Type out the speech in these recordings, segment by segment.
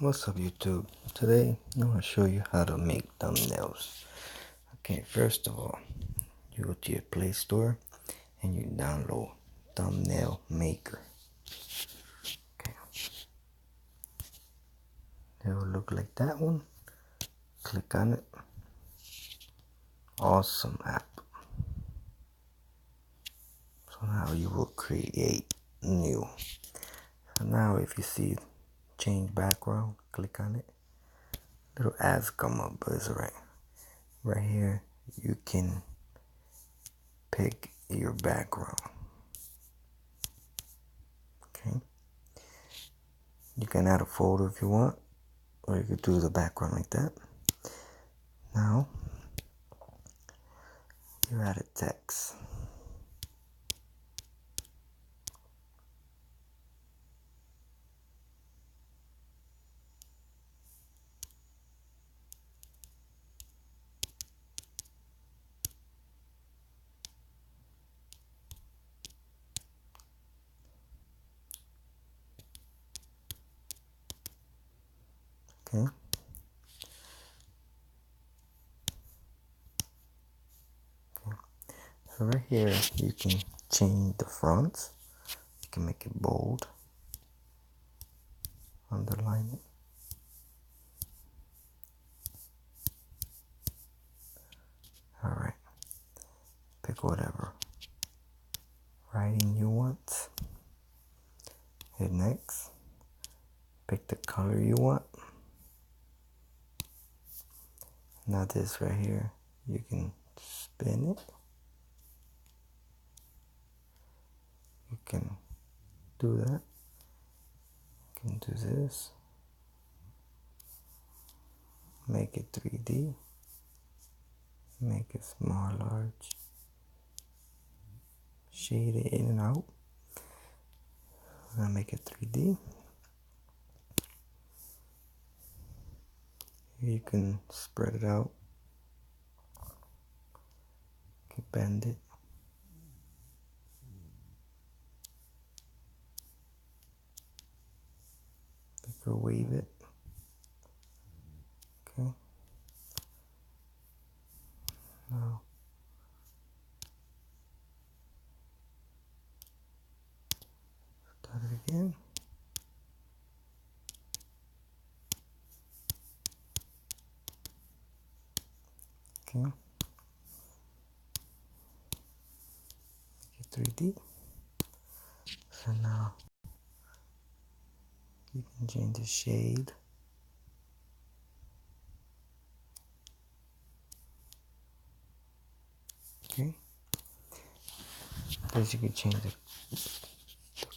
What's up YouTube? Today I'm going to show you how to make thumbnails. Okay, first of all, you go to your Play Store and you download Thumbnail Maker. Okay, it will look like that one. Click on it. Awesome app. So now you will create new. So now if you see change background, click on it. Little ads come up, but it's alright. Right here you can pick your background. Okay, you can add a photo if you want, or you could do the background like that. Now you add a text. Okay, so right here you can change the font. You can make it bold, underline it. Alright, pick whatever writing you want. Hit next. Pick the color you want. Now this right here, you can spin it. You can do that. You can do this. Make it 3D. Make it small, large. Shade it in and out. I'm gonna make it 3D. You can spread it out. You can bend it. You can wave it. Okay. Now start it again. Okay. 3D. So now you can change the shade. Okay. Because you can change the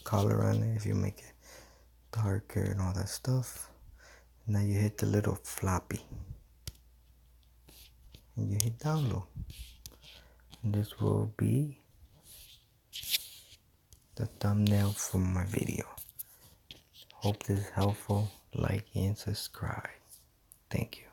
color on it if you make it darker and all that stuff. Now you hit the little floppy and you hit download. And this will be the thumbnail for my video. Hope this is helpful. Like and subscribe. Thank you.